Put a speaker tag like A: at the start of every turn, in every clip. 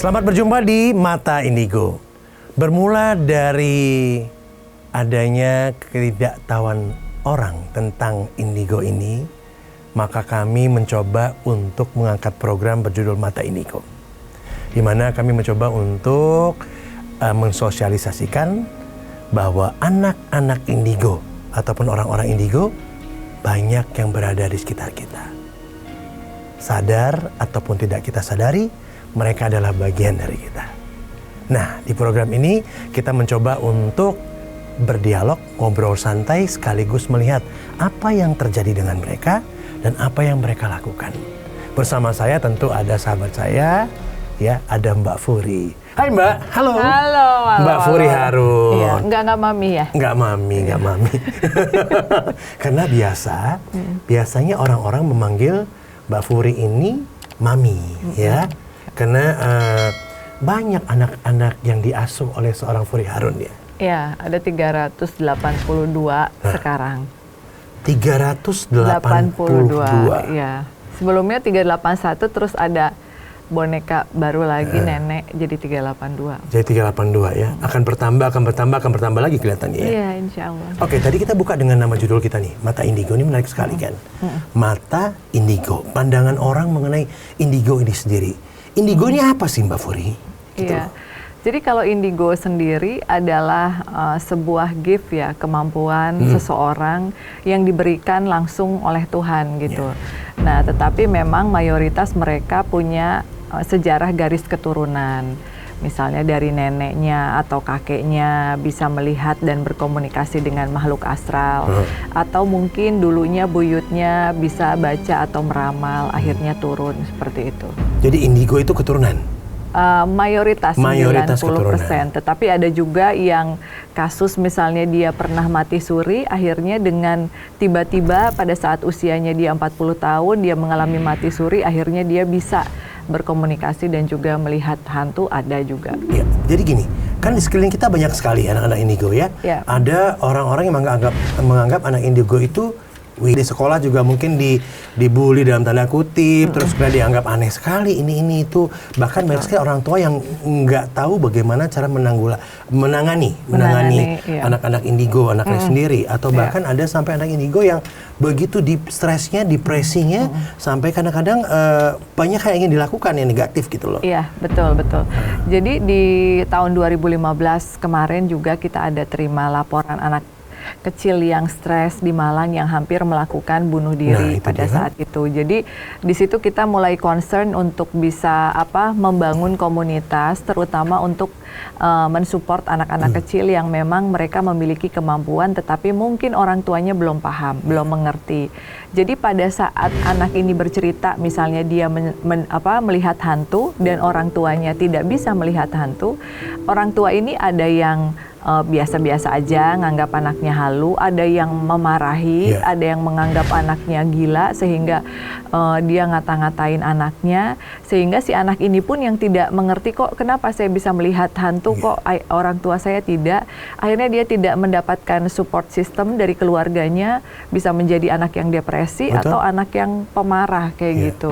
A: Selamat berjumpa di Mata Indigo. Bermula dari adanya ketidaktahuan orang tentang indigo ini, maka kami mencoba untuk mengangkat program berjudul Mata Indigo, di mana kami mencoba untuk mensosialisasikan bahwa anak-anak indigo ataupun orang-orang indigo banyak yang berada di sekitar kita. Sadar ataupun tidak kita sadari, mereka adalah bagian dari kita. Nah, di program ini kita mencoba untuk berdialog, ngobrol santai sekaligus melihat apa yang terjadi dengan mereka dan apa yang mereka lakukan. Bersama saya tentu ada sahabat saya, ya, ada Mbak Furi. Hai Mbak, halo.
B: Halo.
A: Mbak Furi Harun.
B: Iya, enggak mami ya?
A: Enggak mami. Karena biasanya orang-orang memanggil Mbak Furi ini mami, ya. Karena banyak anak-anak yang diasuh oleh seorang Furi Harun, ya.
B: Iya, ada 382 sekarang.
A: 382.
B: Iya. Sebelumnya 381, terus ada boneka baru lagi nenek, jadi 382.
A: Jadi 382 ya. Akan bertambah lagi kelihatannya ya.
B: Iya, insya Allah.
A: Oke, tadi kita buka dengan nama judul kita nih, Mata Indigo. Ini menarik sekali kan. Mata Indigo, pandangan orang mengenai indigo ini sendiri. Indigo ini apa sih Mbak Furi? Gitu.
B: Iya. Jadi kalau indigo sendiri adalah sebuah gift ya, kemampuan seseorang yang diberikan langsung oleh Tuhan gitu. Nah, tetapi memang mayoritas mereka punya sejarah garis keturunan. Misalnya dari neneknya atau kakeknya bisa melihat dan berkomunikasi dengan makhluk astral. Atau mungkin dulunya buyutnya bisa baca atau meramal, akhirnya turun seperti itu.
A: Jadi indigo itu keturunan?
B: Mayoritas 90%,
A: keturunan.
B: tetapi ada juga yang kasus misalnya dia pernah mati suri, akhirnya dengan tiba-tiba pada saat usianya dia 40 tahun, dia mengalami mati suri, akhirnya dia bisa berkomunikasi dan juga melihat hantu, ada juga.
A: Ya, jadi gini, kan di sekeliling kita banyak sekali anak-anak indigo ya. Ada orang-orang yang menganggap anak indigo itu di sekolah juga mungkin dibully dalam tanda kutip, terus kemudian dianggap aneh sekali ini itu. Bahkan banyak sekali orang tua yang nggak tahu bagaimana cara menangani anak-anak indigo, anaknya sendiri. Atau bahkan ada sampai anak indigo yang begitu stresnya, depresinya, sampai kadang-kadang banyak hal yang ingin dilakukan yang negatif gitu loh. Iya,
B: betul. Jadi di tahun 2015 kemarin juga kita ada terima laporan anak kecil yang stres di Malang yang hampir melakukan bunuh diri pada saat itu. Jadi di situ kita mulai concern untuk bisa membangun komunitas, terutama untuk mensupport anak-anak kecil yang memang mereka memiliki kemampuan tetapi mungkin orang tuanya belum paham, belum mengerti. Jadi pada saat anak ini bercerita, misalnya dia melihat hantu dan orang tuanya tidak bisa melihat hantu, orang tua ini ada yang biasa-biasa aja, nganggap anaknya halu, ada yang memarahi, ada yang menganggap anaknya gila, sehingga dia ngata-ngatain anaknya, sehingga si anak ini pun yang tidak mengerti, kok kenapa saya bisa melihat hantu, kok orang tua saya tidak. Akhirnya dia tidak mendapatkan support system dari keluarganya, bisa menjadi anak yang depresi atau anak yang pemarah kayak gitu.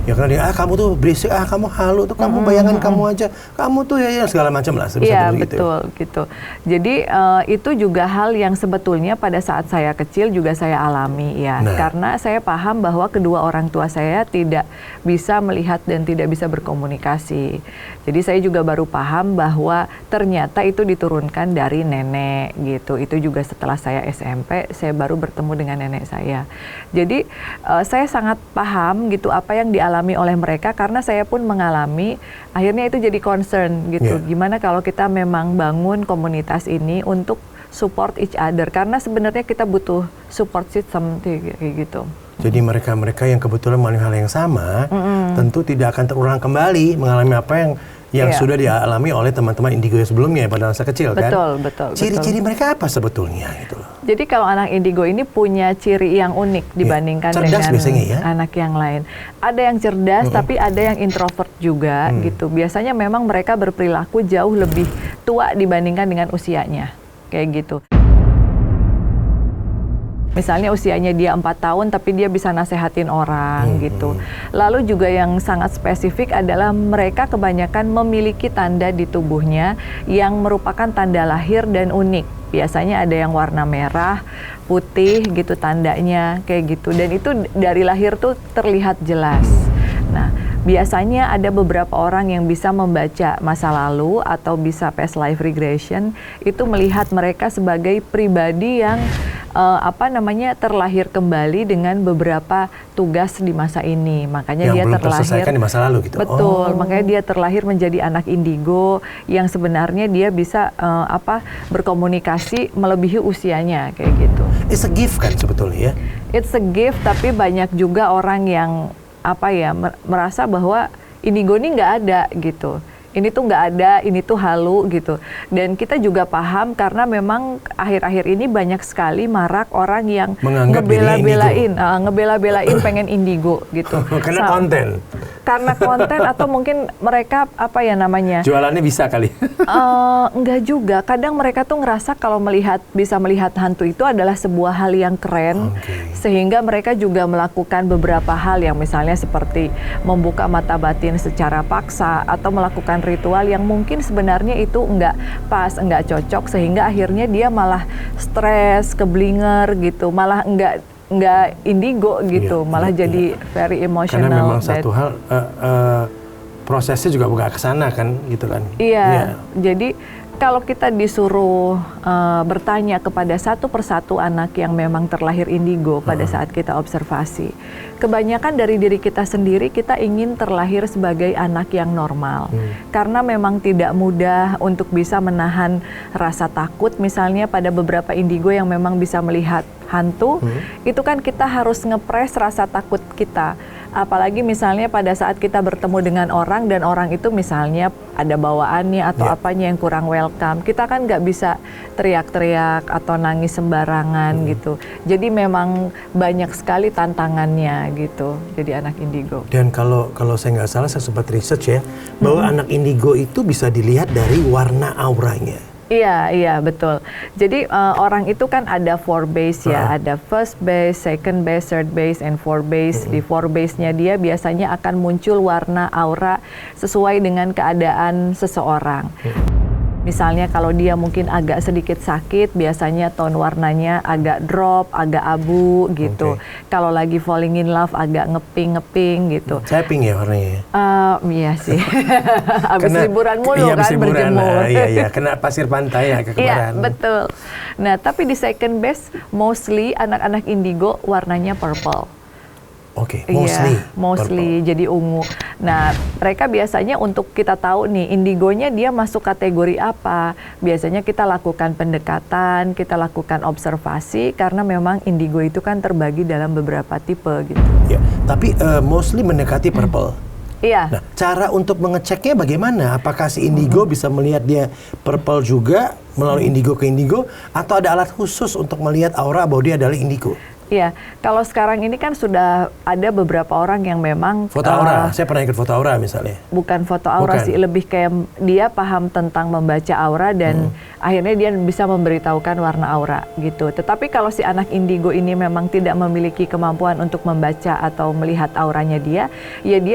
A: Ya karena dia, kamu tuh berisik, kamu halu tuh, kamu bayangan kamu aja, kamu tuh ya segala macam lah.
B: Iya betul gitu. Jadi itu juga hal yang sebetulnya pada saat saya kecil juga saya alami ya. Karena saya paham bahwa kedua orang tua saya tidak bisa melihat dan tidak bisa berkomunikasi. Jadi saya juga baru paham bahwa ternyata itu diturunkan dari nenek gitu. Itu juga setelah saya SMP, saya baru bertemu dengan nenek saya. Jadi saya sangat paham gitu apa yang dialami oleh mereka, karena saya pun mengalami. Akhirnya itu jadi concern gitu. Gimana kalau kita memang bangun komunitas ini untuk support each other, karena sebenarnya kita butuh support system kayak gitu.
A: Jadi mereka-mereka yang kebetulan mengalami hal yang sama, tentu tidak akan terulang kembali mengalami apa yang sudah dialami oleh teman-teman indigo yang sebelumnya pada masa kecil, kan?
B: Betul.
A: Ciri-ciri mereka apa sebetulnya gitu loh?
B: Jadi kalau anak indigo ini punya ciri yang unik dibandingkan dengan anak yang lain. Ada yang cerdas, tapi ada yang introvert juga gitu. Biasanya memang mereka berperilaku jauh lebih tua dibandingkan dengan usianya, kayak gitu. Misalnya usianya dia 4 tahun tapi dia bisa nasehatin orang gitu. Lalu juga yang sangat spesifik adalah mereka kebanyakan memiliki tanda di tubuhnya yang merupakan tanda lahir dan unik. Biasanya ada yang warna merah, putih gitu tandanya kayak gitu. Dan itu dari lahir tuh terlihat jelas. Nah, biasanya ada beberapa orang yang bisa membaca masa lalu atau bisa past life regression, itu melihat mereka sebagai pribadi yang terlahir kembali dengan beberapa tugas di masa ini. Makanya
A: yang
B: dia
A: belum
B: terlahir
A: terselesaikan di masa lalu gitu.
B: Betul, makanya dia terlahir menjadi anak indigo yang sebenarnya dia bisa berkomunikasi melebihi usianya kayak gitu.
A: It's a gift kan sebetulnya ya.
B: It's a gift, tapi banyak juga orang yang merasa bahwa indigo ini nggak ada gitu. Ini tuh nggak ada, ini tuh halu gitu. Dan kita juga paham karena memang akhir-akhir ini banyak sekali marak orang yang ngebela-belain pengen indigo gitu.
A: Karena konten.
B: Karena konten atau mungkin mereka
A: jualannya bisa kali.
B: Enggak juga. Kadang mereka tuh ngerasa kalau bisa melihat hantu itu adalah sebuah hal yang keren. Sehingga mereka juga melakukan beberapa hal yang misalnya seperti membuka mata batin secara paksa atau melakukan ritual yang mungkin sebenarnya itu enggak pas, enggak cocok, sehingga akhirnya dia malah stres, keblinger gitu, malah enggak indigo gitu, malah jadi very emotional.
A: Karena memang satu hal prosesnya juga bukan ke sana kan gitu kan.
B: Iya. Jadi kalau kita disuruh bertanya kepada satu persatu anak yang memang terlahir indigo pada saat kita observasi, kebanyakan dari diri kita sendiri kita ingin terlahir sebagai anak yang normal. Karena memang tidak mudah untuk bisa menahan rasa takut, misalnya pada beberapa indigo yang memang bisa melihat hantu, itu kan kita harus ngepres rasa takut kita. Apalagi misalnya pada saat kita bertemu dengan orang dan orang itu misalnya ada bawaannya atau apanya yang kurang welcome, kita kan nggak bisa teriak-teriak atau nangis sembarangan gitu. Jadi memang banyak sekali tantangannya gitu jadi anak indigo.
A: Dan kalau saya nggak salah, saya sempat research ya, bahwa anak indigo itu bisa dilihat dari warna auranya.
B: Iya betul. Jadi orang itu kan ada 4 base ya, ada first base, second base, third base, and 4 base. Di 4 base-nya dia biasanya akan muncul warna aura sesuai dengan keadaan seseorang. Misalnya kalau dia mungkin agak sedikit sakit, biasanya tone warnanya agak drop, agak abu gitu. Kalau lagi falling in love agak ngeping gitu.
A: Saya pink ya warnanya.
B: Iya sih. Habis liburan mulu kan berjemur.
A: Iya, kena pasir pantai ya kekemarin.
B: Iya, betul. Nah, tapi di second base mostly anak-anak indigo warnanya purple.
A: Oke,
B: mostly jadi ungu. Nah, mereka biasanya untuk kita tahu nih indigonya dia masuk kategori apa. Biasanya kita lakukan pendekatan, kita lakukan observasi karena memang indigo itu kan terbagi dalam beberapa tipe gitu.
A: Ya, tapi mostly mendekati purple.
B: Iya.
A: Nah, cara untuk mengeceknya bagaimana? Apakah si indigo bisa melihat dia purple juga melalui indigo ke indigo, atau ada alat khusus untuk melihat aura bahwa dia adalah indigo?
B: Iya, kalau sekarang ini kan sudah ada beberapa orang yang memang
A: foto aura. Saya pernah ikut foto aura misalnya.
B: Bukan foto aura sih, lebih kayak dia paham tentang membaca aura dan akhirnya dia bisa memberitahukan warna aura gitu. Tetapi kalau si anak indigo ini memang tidak memiliki kemampuan untuk membaca atau melihat auranya dia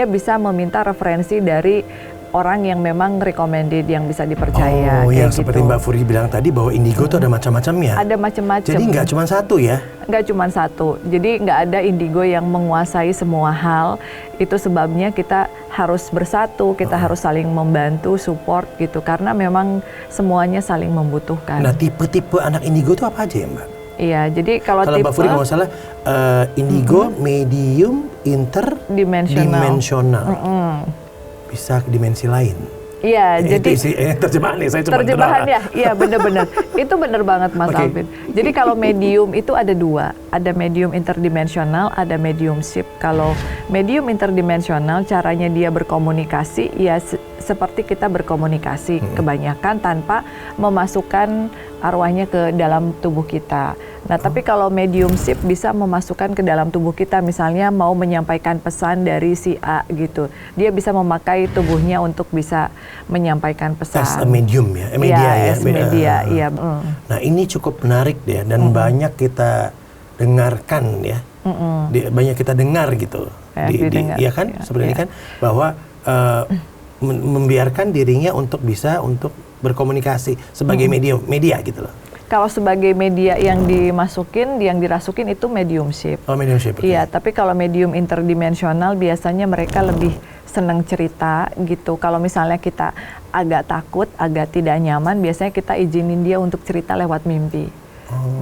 B: bisa meminta referensi dari orang yang memang recommended, yang bisa dipercaya.
A: Oh, yang seperti Mbak Furi bilang tadi bahwa indigo itu ada macam-macamnya.
B: Ada macam-macam.
A: Jadi nggak cuma satu ya?
B: Nggak cuma satu. Jadi nggak ada indigo yang menguasai semua hal. Itu sebabnya kita harus bersatu, kita harus saling membantu, support gitu. Karena memang semuanya saling membutuhkan.
A: Nah, tipe-tipe anak indigo itu apa aja ya, Mbak?
B: Iya, jadi kalau tipe
A: Mbak Furi kalau nggak salah, indigo, medium, interdimensional. Bisa ke dimensi lain.
B: Iya, jadi
A: terjemahan nih, saya cuma
B: terjemahannya, iya benar-benar. Itu benar banget Mas Alvin. Jadi kalau medium itu ada 2, ada medium interdimensional, ada mediumship. Kalau medium interdimensional caranya dia berkomunikasi ya seperti kita berkomunikasi kebanyakan tanpa memasukkan arwahnya ke dalam tubuh kita. Nah, tapi kalau mediumship bisa memasukkan ke dalam tubuh kita, misalnya mau menyampaikan pesan dari si A gitu. Dia bisa memakai tubuhnya untuk bisa menyampaikan pesan.
A: As a medium ya, media ya.
B: Media, iya.
A: Nah, ini cukup menarik deh, dan banyak kita dengarkan ya, banyak kita dengar gitu, ya kan, seperti ini kan, bahwa membiarkan dirinya untuk bisa untuk berkomunikasi sebagai media gitu loh.
B: Kalau sebagai media yang yang dirasukin itu mediumship.
A: Oh, mediumship.
B: Iya, tapi kalau medium interdimensional biasanya mereka lebih senang cerita gitu. Kalau misalnya kita agak takut, agak tidak nyaman, biasanya kita izinin dia untuk cerita lewat mimpi.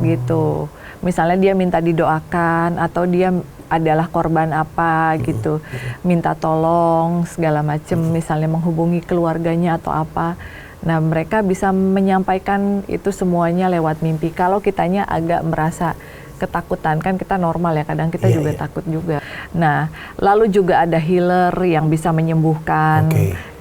B: Gitu. Misalnya dia minta didoakan atau dia adalah korban apa gitu, minta tolong segala macam, misalnya menghubungi keluarganya atau apa. Nah, mereka bisa menyampaikan itu semuanya lewat mimpi. Kalau kitanya agak merasa ketakutan, kan kita normal ya, kadang kita juga takut juga. Nah, lalu juga ada healer yang bisa menyembuhkan.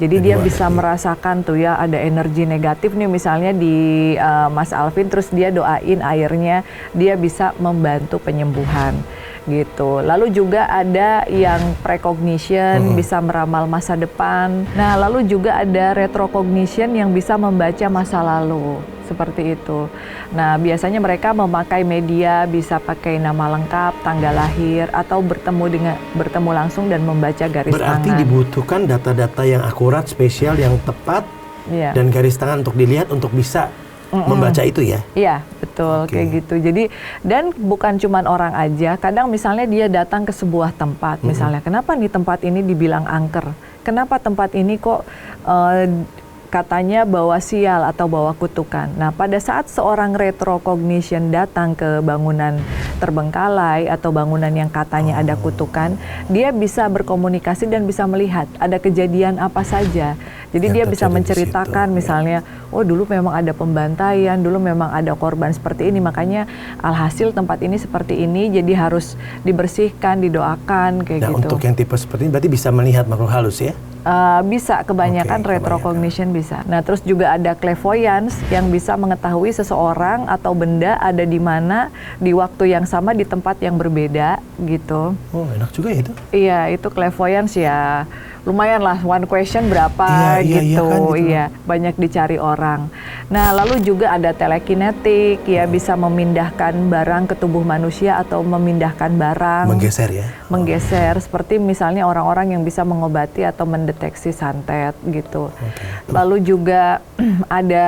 B: Jadi dia bisa merasakan tuh ya, ada energi negatif nih misalnya di Mas Alvin, terus dia doain airnya, dia bisa membantu penyembuhan. Gitu. Lalu juga ada yang precognition, bisa meramal masa depan. Nah, lalu juga ada retrocognition yang bisa membaca masa lalu, seperti itu. Nah, biasanya mereka memakai media, bisa pakai nama lengkap, tanggal lahir, atau bertemu langsung dan membaca garis tangan.
A: Berarti dibutuhkan data-data yang akurat, spesial, yang tepat, dan garis tangan untuk dilihat, untuk bisa membaca itu ya?
B: Iya, betul, kayak gitu. Jadi, dan bukan cuma orang aja, kadang misalnya dia datang ke sebuah tempat, misalnya, kenapa nih tempat ini dibilang angker? Kenapa tempat ini kok katanya bawa sial atau bawa kutukan? Nah, pada saat seorang retrocognition datang ke bangunan terbengkalai atau bangunan yang katanya ada kutukan, dia bisa berkomunikasi dan bisa melihat ada kejadian apa saja. Jadi dia bisa menceritakan misalnya, oh dulu memang ada pembantaian, dulu memang ada korban seperti ini, makanya alhasil tempat ini seperti ini, jadi harus dibersihkan, didoakan, kayak gitu.
A: Nah, untuk yang tipe seperti ini berarti bisa melihat makhluk halus ya?
B: Bisa, kebanyakan retrocognition bisa. Nah, terus juga ada clairvoyance yang bisa mengetahui seseorang atau benda ada di mana di waktu yang sama di tempat yang berbeda gitu.
A: Oh, enak juga ya itu?
B: Iya, itu clairvoyance ya. Lumayan lah, one question berapa gitu. Iya, banyak dicari orang. Nah, lalu juga ada telekinetik, ya bisa memindahkan barang ke tubuh manusia atau memindahkan barang.
A: Menggeser ya?
B: Menggeser, seperti misalnya orang-orang yang bisa mengobati atau mendeteksi santet gitu. Lalu juga ada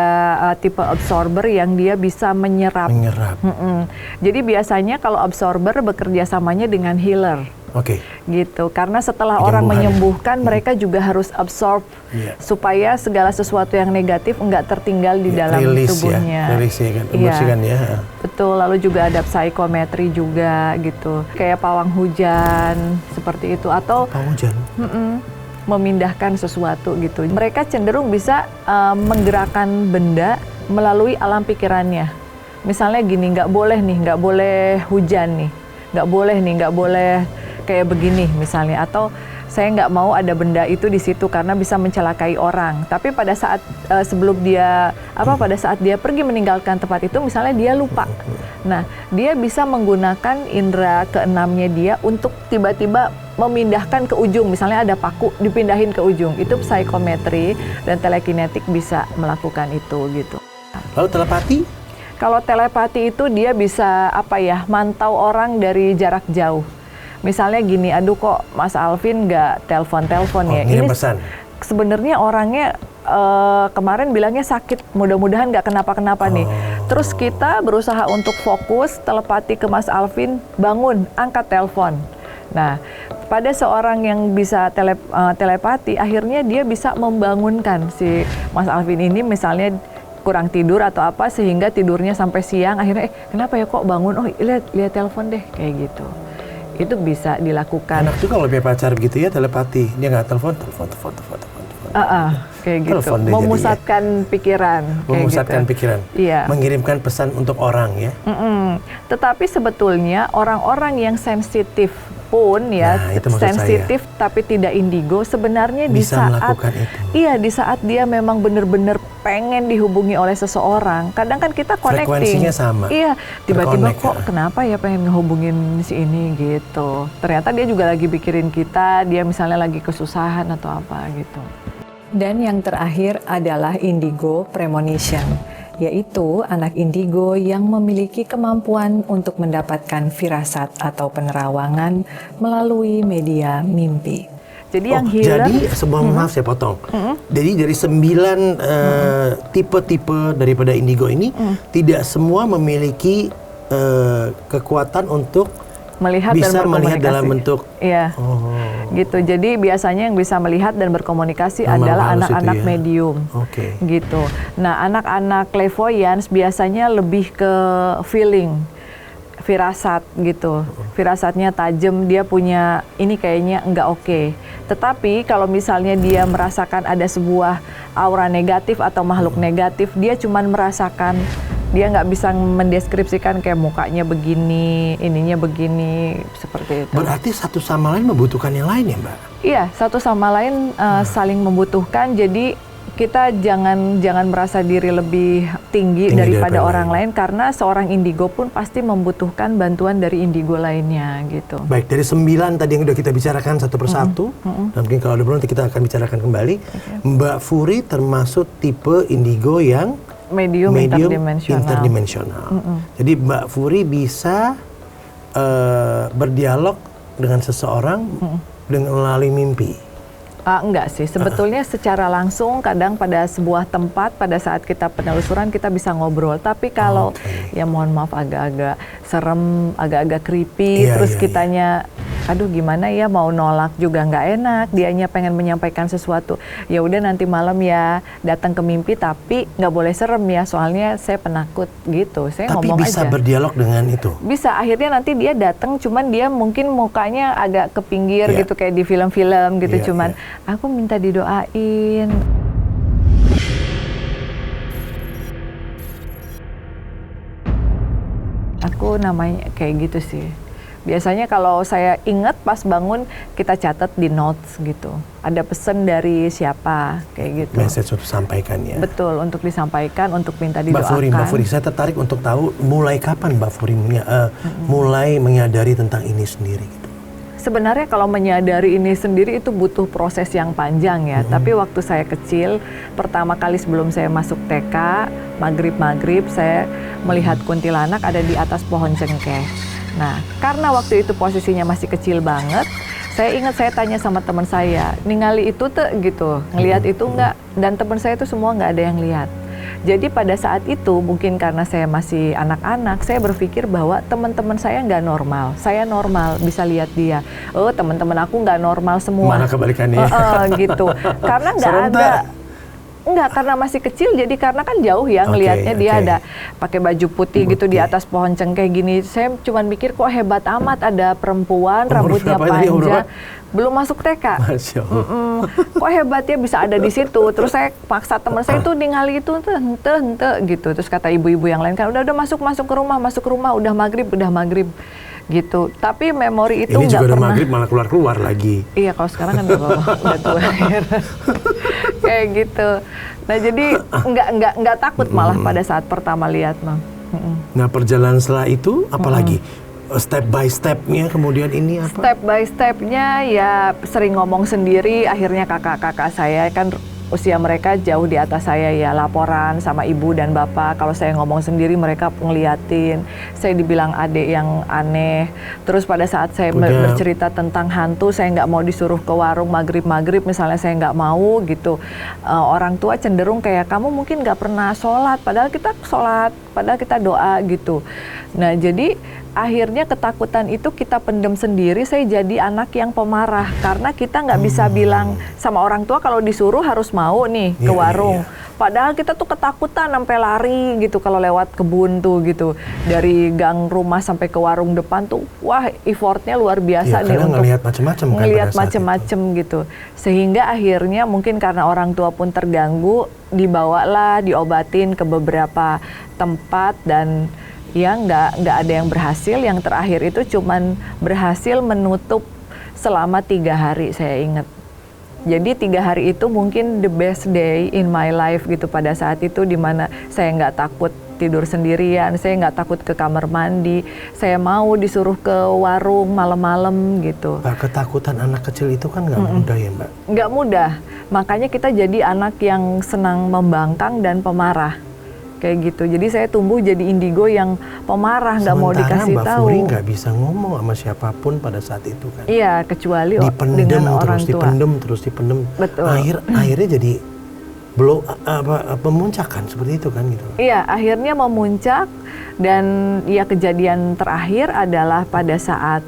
B: tipe absorber yang dia bisa menyerap. Jadi biasanya kalau absorber bekerja samanya dengan healer. Gitu, karena setelah orang menyembuhkan, mereka juga harus absorb supaya segala sesuatu yang negatif enggak tertinggal di dalam tubuhnya.
A: Membersihkan ya.
B: Betul, lalu juga ada psikometri juga gitu, kayak pawang hujan seperti itu, atau
A: pawang hujan.
B: Memindahkan sesuatu gitu. Mereka cenderung bisa menggerakkan benda melalui alam pikirannya. Misalnya gini, nggak boleh hujan nih, nggak boleh kayak begini misalnya, atau saya nggak mau ada benda itu di situ karena bisa mencelakai orang. Tapi pada saat pada saat dia pergi meninggalkan tempat itu, misalnya dia lupa. Nah, dia bisa menggunakan indera keenamnya dia untuk tiba-tiba memindahkan ke ujung. Misalnya ada paku, dipindahin ke ujung. Itu psikometri dan telekinetik bisa melakukan itu gitu.
A: Lalu telepati?
B: Kalau telepati itu dia bisa mantau orang dari jarak jauh. Misalnya gini, aduh kok Mas Alvin nggak telepon ya. Ini pesan. Sebenarnya orangnya kemarin bilangnya sakit, mudah-mudahan nggak kenapa-kenapa nih. Terus kita berusaha untuk fokus telepati ke Mas Alvin, bangun, angkat telepon. Nah, pada seorang yang bisa telepati, akhirnya dia bisa membangunkan si Mas Alvin ini, misalnya kurang tidur atau apa, sehingga tidurnya sampai siang, akhirnya kenapa ya kok bangun, oh lihat telepon deh, kayak gitu. Itu bisa dilakukan. Enak
A: juga kalau punya pacar begitu ya, telepati. Dia nggak telepon.
B: Kayak gitu. Memusatkan pikiran.
A: Memusatkan pikiran.
B: Iya.
A: Mengirimkan pesan untuk orang ya.
B: Tetapi sebetulnya orang-orang yang sensitif pun ya, sensitif tapi tidak indigo, sebenarnya
A: bisa melakukan itu.
B: Iya, di saat dia memang benar-benar pengen dihubungi oleh seseorang, kadang kan kita connecting.
A: Frekuensinya sama.
B: Iya, tiba-tiba kok kenapa ya pengen ngehubungin si ini gitu. Ternyata dia juga lagi pikirin kita, dia misalnya lagi kesusahan atau apa gitu. Dan yang terakhir adalah indigo premonition. yaitu anak indigo yang memiliki kemampuan untuk mendapatkan firasat atau penerawangan melalui media mimpi. Jadi yang healer,
A: jadi maaf saya potong. Jadi dari 9 tipe-tipe daripada indigo ini tidak semua memiliki kekuatan untuk bisa melihat dalam bentuk.
B: Iya. Gitu. Jadi biasanya yang bisa melihat dan berkomunikasi adalah anak-anak medium. Gitu. Nah, anak-anak clairvoyance biasanya lebih ke feeling, firasat gitu. Firasatnya tajam, dia punya ini kayaknya nggak oke. Tetapi kalau misalnya dia merasakan ada sebuah aura negatif atau makhluk negatif, dia cuman merasakan, dia nggak bisa mendeskripsikan kayak mukanya begini, ininya begini, seperti itu.
A: Berarti satu sama lain membutuhkan yang lain ya, Mbak?
B: Iya, satu sama lain saling membutuhkan. Jadi kita jangan merasa diri lebih tinggi daripada orang lain, karena seorang indigo pun pasti membutuhkan bantuan dari indigo lainnya gitu.
A: Baik, dari 9 tadi yang sudah kita bicarakan satu persatu, dan mungkin kalau ada perlu nanti kita akan bicarakan kembali. Mbak Furi termasuk tipe indigo yang medium interdimensional. Jadi Mbak Furi bisa berdialog dengan seseorang dengan melalui mimpi.
B: Enggak sih, sebetulnya secara langsung kadang pada sebuah tempat pada saat kita penelusuran kita bisa ngobrol. Tapi kalau ya mohon maaf agak-agak serem, agak-agak creepy, terus kitanya aduh gimana ya, mau nolak juga nggak enak, dianya pengen menyampaikan sesuatu, ya udah nanti malam ya datang ke mimpi, tapi nggak boleh serem ya, soalnya saya penakut gitu. Saya
A: tapi
B: ngomong
A: bisa
B: aja.
A: berdialog dengan itu? Bisa,
B: akhirnya nanti dia datang, cuman dia mungkin mukanya agak ke pinggir gitu, kayak di film-film gitu, cuman aku minta didoain. Aku namanya kayak gitu sih. Biasanya kalau saya ingat pas bangun, kita catat di notes gitu. Ada pesan dari siapa, kayak gitu.
A: Message untuk disampaikan ya?
B: Betul, untuk disampaikan, untuk minta didoakan.
A: Mbak Furi, saya tertarik untuk tahu mulai kapan Mbak Furi mulai menyadari tentang ini sendiri gitu?
B: Sebenarnya kalau menyadari ini sendiri itu butuh proses yang panjang ya. Tapi waktu saya kecil, pertama kali sebelum saya masuk TK, maghrib saya melihat kuntilanak ada di atas pohon cengkeh. Nah, karena waktu itu posisinya masih kecil banget, saya ingat saya tanya sama teman saya, ningali itu tuh gitu, ngelihat itu enggak? Dan teman saya itu semua nggak ada yang lihat. Jadi pada saat itu mungkin karena saya masih anak-anak, saya berpikir bahwa teman-teman saya nggak normal, saya normal, bisa lihat dia. Oh, teman-teman aku nggak normal semua.
A: Mana kebalikannya?
B: Gitu, karena nggak ada. Enggak, karena masih kecil, jadi karena kan jauh ya ngelihatnya, dia ada pakai baju putih gitu di atas pohon cengkeh gini. Saya cuma mikir kok hebat amat, ada perempuan rambutnya panjang, belum masuk TK. Kok hebat ya bisa ada di situ. Terus saya paksa teman saya itu ningali itu ente gitu. Terus kata ibu-ibu yang lain kan udah masuk ke rumah, udah maghrib gitu. Tapi memori itu nggak pernah.
A: Maghrib malah keluar lagi.
B: Iya, kalau sekarang kan udah tua. Kayak gitu. Nah, jadi nggak takut malah pada saat pertama lihat, Mam.
A: Nah, perjalanan setelah itu apalagi? Step by stepnya kemudian ini apa?
B: Step by stepnya ya sering ngomong sendiri. Akhirnya kakak-kakak saya kan usia mereka jauh di atas saya ya, laporan sama ibu dan bapak. Kalau saya ngomong sendiri mereka ngeliatin. Saya dibilang adik yang aneh. Terus pada saat saya bercerita tentang hantu, saya nggak mau disuruh ke warung maghrib misalnya, saya nggak mau gitu. Orang tua cenderung kayak kamu mungkin nggak pernah sholat, padahal kita sholat, padahal kita doa gitu. Nah, jadi akhirnya ketakutan itu kita pendem sendiri. Saya jadi anak yang pemarah karena kita nggak bisa bilang sama orang tua kalau disuruh harus mau nih ke warung. Padahal kita tuh ketakutan sampai lari gitu kalau lewat kebun tuh gitu. Dari gang rumah sampai ke warung depan tuh, wah effortnya luar biasa nih untuk ngelihat macem-macem gitu. Sehingga akhirnya mungkin karena orang tua pun terganggu, dibawalah diobatin ke beberapa tempat dan ya nggak ada yang berhasil. Yang terakhir itu cuman berhasil menutup selama 3 hari, saya ingat. Jadi 3 hari itu mungkin the best day in my life gitu pada saat itu, dimana saya nggak takut tidur sendirian, saya nggak takut ke kamar mandi, saya mau disuruh ke warung malam-malam gitu.
A: Ketakutan anak kecil itu kan nggak mudah ya, Mbak?
B: Nggak mudah, makanya kita jadi anak yang senang membangkang dan pemarah. kayak gitu. Jadi saya tumbuh jadi indigo yang pemarah, nggak mau dikasih
A: Mbak
B: tahu.
A: Furi nggak bisa ngomong sama siapapun pada saat itu kan.
B: Iya, kecuali
A: dipendem,
B: dengan orang tua.
A: Terus dipendem.
B: Betul.
A: Akhirnya jadi memuncakkan seperti itu kan gitu.
B: Iya, akhirnya memuncak, dan ya kejadian terakhir adalah pada saat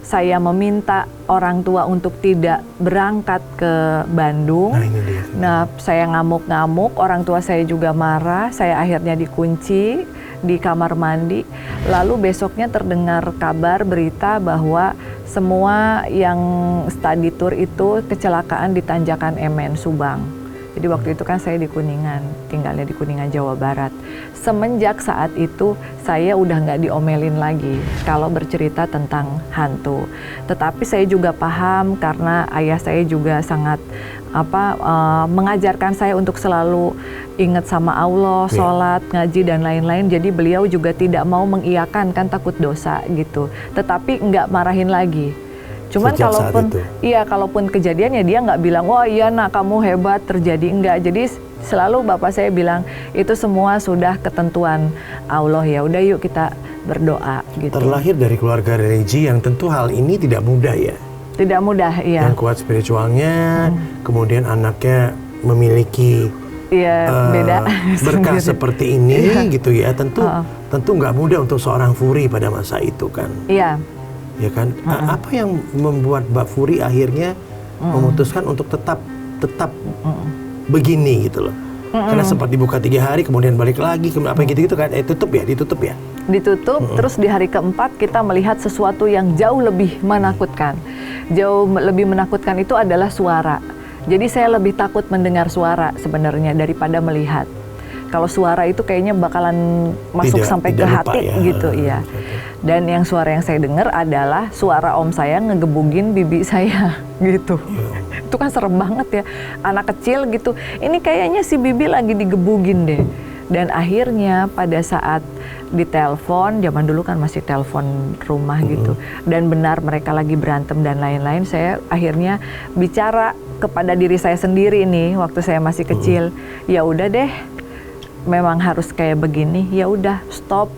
B: saya meminta orang tua untuk tidak berangkat ke Bandung.
A: Nah, ini dia.
B: Nah, saya ngamuk-ngamuk, orang tua saya juga marah, saya akhirnya dikunci di kamar mandi. Lalu besoknya terdengar kabar berita bahwa semua yang study tour itu kecelakaan di Tanjakan MN, Subang. Jadi waktu itu kan saya di Kuningan, tinggalnya di Kuningan, Jawa Barat. Semenjak saat itu saya udah nggak diomelin lagi kalau bercerita tentang hantu. Tetapi saya juga paham karena ayah saya juga sangat mengajarkan saya untuk selalu ingat sama Allah, sholat, ngaji dan lain-lain. Jadi beliau juga tidak mau mengiyakan, kan takut dosa gitu. Tetapi nggak marahin lagi. Cuman kalaupun kejadiannya dia nggak bilang, wah iya nak kamu hebat, terjadi, enggak. Jadi selalu bapak saya bilang itu semua sudah ketentuan Allah, ya udah yuk kita berdoa gitu.
A: Terlahir dari keluarga religi yang tentu hal ini tidak mudah ya.
B: Tidak mudah, iya.
A: Yang kuat spiritualnya, kemudian anaknya memiliki
B: beda
A: berkah seperti ini gitu ya. Tentu nggak mudah untuk seorang Furi pada masa itu kan.
B: Iya.
A: Ya kan, apa yang membuat Mbak Furi akhirnya memutuskan untuk tetap begini gitu loh? Karena sempat dibuka 3 hari, kemudian balik lagi, apa gitu kan? Ditutup ya.
B: Ditutup, terus di hari keempat kita melihat sesuatu yang jauh lebih menakutkan. Jauh lebih menakutkan itu adalah suara. Jadi saya lebih takut mendengar suara sebenarnya daripada melihat. Kalau suara itu kayaknya bakalan masuk sampai ke hati gitu, iya. Dan yang suara yang saya dengar adalah suara om saya ngegebugin bibi saya gitu. Itu kan serem banget ya, anak kecil gitu. Ini kayaknya si bibi lagi digebugin deh. Dan akhirnya pada saat ditelepon, zaman dulu kan masih telepon rumah gitu. Dan benar mereka lagi berantem dan lain-lain, saya akhirnya bicara kepada diri saya sendiri nih waktu saya masih kecil. Ya udah deh, memang harus kayak begini, ya udah stop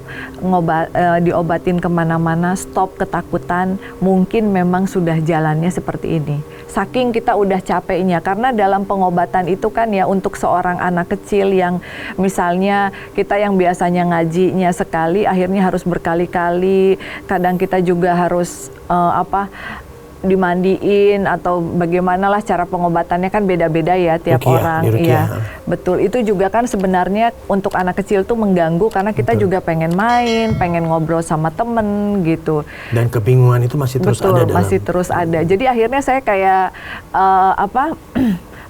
B: diobatin kemana-mana, stop ketakutan, mungkin memang sudah jalannya seperti ini. Saking kita udah capeknya, karena dalam pengobatan itu kan ya untuk seorang anak kecil yang misalnya kita yang biasanya ngajinya sekali, akhirnya harus berkali-kali, kadang kita juga harus dimandiin atau bagaimanalah cara pengobatannya kan beda-beda ya tiap orang. Iya, betul. Itu juga kan sebenarnya untuk anak kecil tuh mengganggu karena kita juga pengen main, pengen ngobrol sama temen gitu.
A: Dan kebingungan itu masih terus ada.
B: Masih terus ada. Jadi akhirnya saya kayak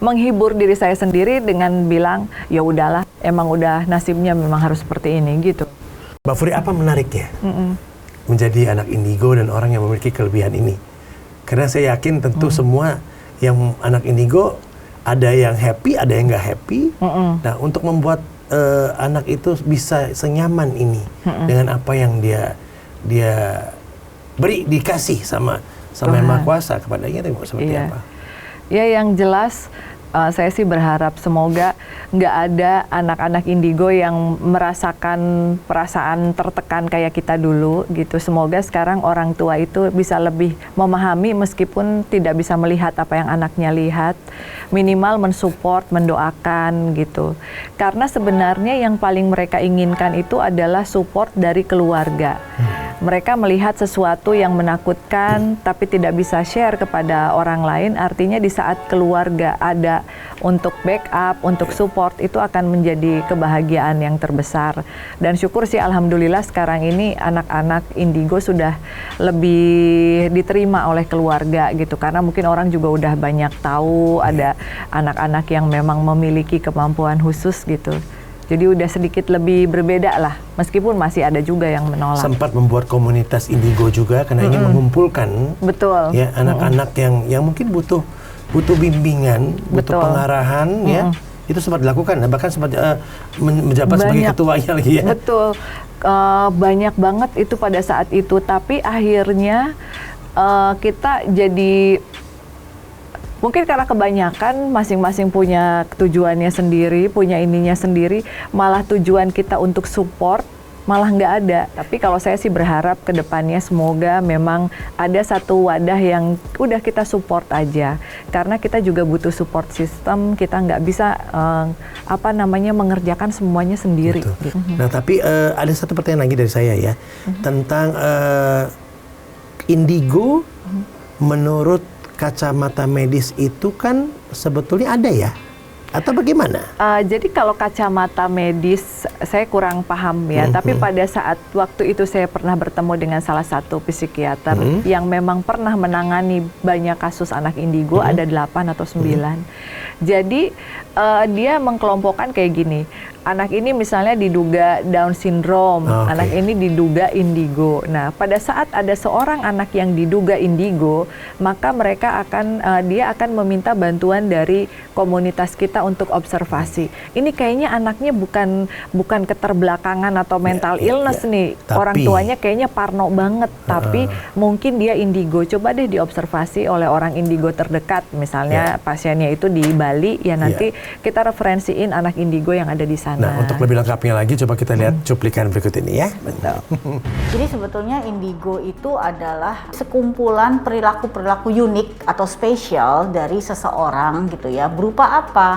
B: menghibur diri saya sendiri dengan bilang ya udahlah, emang udah nasibnya memang harus seperti ini gitu.
A: Mbak Furi, apa menariknya menjadi anak indigo dan orang yang memiliki kelebihan ini? Karena saya yakin tentu semua yang anak indigo ada yang happy, ada yang nggak happy. Nah, untuk membuat anak itu bisa senyaman ini dengan apa yang dia dikasih sama Yang Maha Kuasa kepadanya, itu seperti apa?
B: Ya, yang jelas saya sih berharap semoga nggak ada anak-anak indigo yang merasakan perasaan tertekan kayak kita dulu gitu. Semoga sekarang orang tua itu bisa lebih memahami meskipun tidak bisa melihat apa yang anaknya lihat, minimal mensupport, mendoakan gitu. Karena sebenarnya yang paling mereka inginkan itu adalah support dari keluarga. Mereka melihat sesuatu yang menakutkan tapi tidak bisa share kepada orang lain, artinya di saat keluarga ada untuk backup, untuk support, itu akan menjadi kebahagiaan yang terbesar. Dan syukur sih alhamdulillah sekarang ini anak-anak indigo sudah lebih diterima oleh keluarga gitu, karena mungkin orang juga udah banyak tahu ada anak-anak yang memang memiliki kemampuan khusus gitu. Jadi udah sedikit lebih berbeda lah, meskipun masih ada juga yang menolak.
A: Sempat membuat komunitas indigo juga karena ingin mengumpulkan ya anak-anak yang mungkin butuh bimbingan, butuh pengarahan ya. Itu sempat dilakukan, bahkan sempat menjabat sebagai ketuanya lagi ya.
B: Betul, banyak banget itu pada saat itu, tapi akhirnya kita jadi Mungkin karena kebanyakan masing-masing punya tujuannya sendiri, punya ininya sendiri, malah tujuan kita untuk support malah nggak ada. Tapi kalau saya sih berharap ke depannya semoga memang ada satu wadah yang udah kita support aja. Karena kita juga butuh support system, kita nggak bisa mengerjakan semuanya sendiri.
A: Gitu. Nah tapi ada satu pertanyaan lagi dari saya ya, tentang indigo menurut kacamata medis itu kan sebetulnya ada ya? Atau bagaimana?
B: Jadi kalau kacamata medis saya kurang paham ya, tapi pada saat waktu itu saya pernah bertemu dengan salah satu psikiater yang memang pernah menangani banyak kasus anak indigo, ada 8 atau 9. Jadi dia mengkelompokkan kayak gini, anak ini misalnya diduga Down syndrome, anak ini diduga indigo. Nah, pada saat ada seorang anak yang diduga indigo, maka mereka dia akan meminta bantuan dari komunitas kita untuk observasi. Ini kayaknya anaknya bukan keterbelakangan atau mental illness nih. Tapi, orang tuanya kayaknya parno banget, tapi mungkin dia indigo. Coba deh diobservasi oleh orang indigo terdekat, misalnya pasiennya itu di Bali, ya nanti kita referensiin anak indigo yang ada di sana.
A: Nah, untuk lebih lengkapnya lagi, coba kita lihat cuplikan berikut ini ya.
B: Betul.
C: Jadi sebetulnya indigo itu adalah sekumpulan perilaku-perilaku unik atau spesial dari seseorang gitu ya. Berupa apa?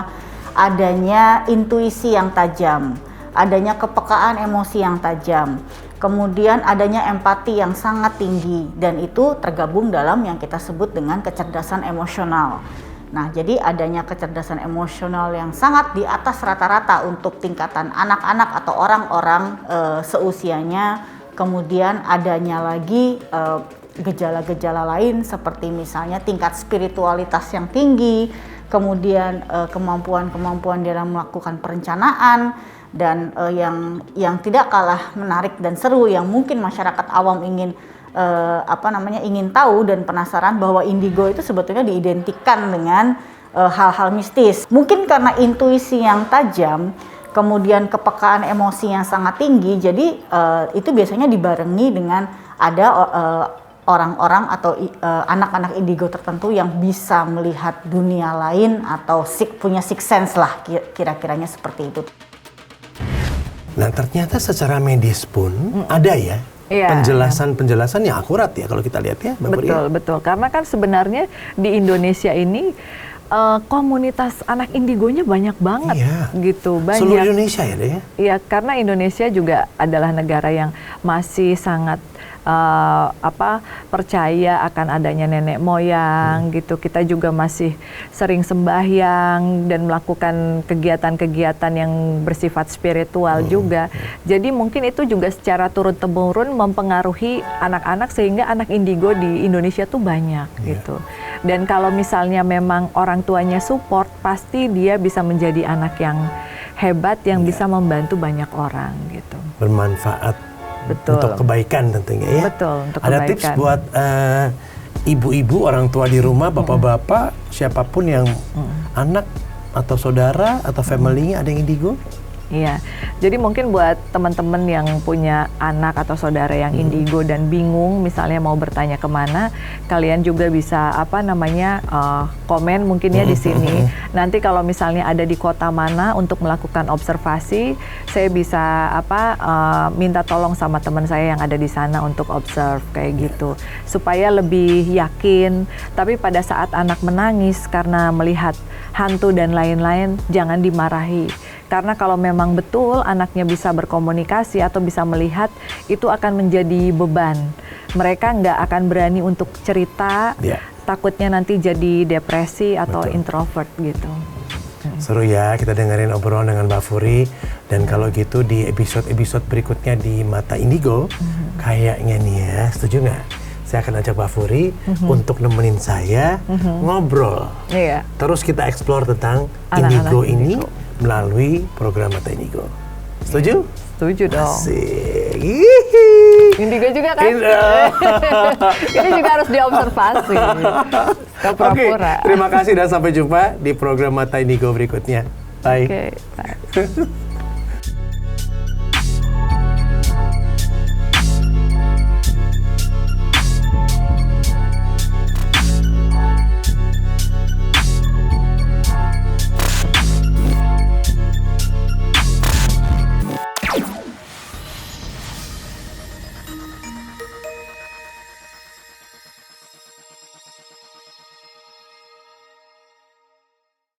C: Adanya intuisi yang tajam, adanya kepekaan emosi yang tajam, kemudian adanya empati yang sangat tinggi, dan itu tergabung dalam yang kita sebut dengan kecerdasan emosional. Nah, jadi adanya kecerdasan emosional yang sangat di atas rata-rata untuk tingkatan anak-anak atau orang-orang seusianya. Kemudian adanya lagi gejala-gejala lain seperti misalnya tingkat spiritualitas yang tinggi, kemudian kemampuan-kemampuan dalam melakukan perencanaan, dan yang tidak kalah menarik dan seru yang mungkin masyarakat awam ingin tahu dan penasaran bahwa indigo itu sebetulnya diidentikan dengan hal-hal mistis. Mungkin karena intuisi yang tajam, kemudian kepekaan emosi yang sangat tinggi, jadi itu biasanya dibarengi dengan ada orang-orang atau anak-anak indigo tertentu yang bisa melihat dunia lain atau punya sixth sense lah, kira-kiranya seperti itu.
A: Nah, ternyata secara medis pun ada ya? Penjelasan yang akurat ya kalau kita lihat ya, Mbak Puri.
B: Betul. Karena kan sebenarnya di Indonesia ini komunitas anak indigonya banyak banget, gitu. Banyak.
A: Seluruh Indonesia ya, deh?
B: Iya, karena Indonesia juga adalah negara yang masih sangat percaya akan adanya nenek moyang, gitu. Kita juga masih sering sembahyang dan melakukan kegiatan-kegiatan yang bersifat spiritual juga. Jadi mungkin itu juga secara turun-temurun mempengaruhi anak-anak sehingga anak indigo di Indonesia tuh banyak, gitu. Dan kalau misalnya memang orang tuanya support, pasti dia bisa menjadi anak yang hebat yang bisa membantu banyak orang, gitu.
A: Bermanfaat.
B: Betul.
A: Untuk kebaikan tentunya ya.
B: Betul, untuk
A: ada
B: kebaikan.
A: Tips buat ibu-ibu, orang tua di rumah, bapak-bapak, siapapun yang anak atau saudara atau family-nya ada yang indigo?
B: Iya, jadi mungkin buat teman-teman yang punya anak atau saudara yang indigo dan bingung, misalnya mau bertanya kemana, kalian juga bisa komen mungkin ya di sini. Nanti kalau misalnya ada di kota mana untuk melakukan observasi, saya bisa minta tolong sama teman saya yang ada di sana untuk observe kayak gitu, supaya lebih yakin. Tapi pada saat anak menangis karena melihat hantu dan lain-lain, jangan dimarahi. Karena kalau memang betul anaknya bisa berkomunikasi atau bisa melihat, itu akan menjadi beban. Mereka nggak akan berani untuk cerita, takutnya nanti jadi depresi atau introvert gitu.
A: Seru ya, kita dengerin obrolan dengan Mbak Furi. Dan kalau gitu di episode-episode berikutnya di Mata Indigo, kayaknya nih ya, setuju nggak? Saya akan ajak Mbak Furi untuk nemenin saya ngobrol. Terus kita explore tentang indigo ini melalui program Mata Indigo. Setuju?
B: Setuju dong.
A: Asik.
B: Indigo juga kan? Ini juga harus diobservasi.
A: Oke, terima kasih dan sampai jumpa di program Mata Indigo berikutnya. Bye.
B: Bye.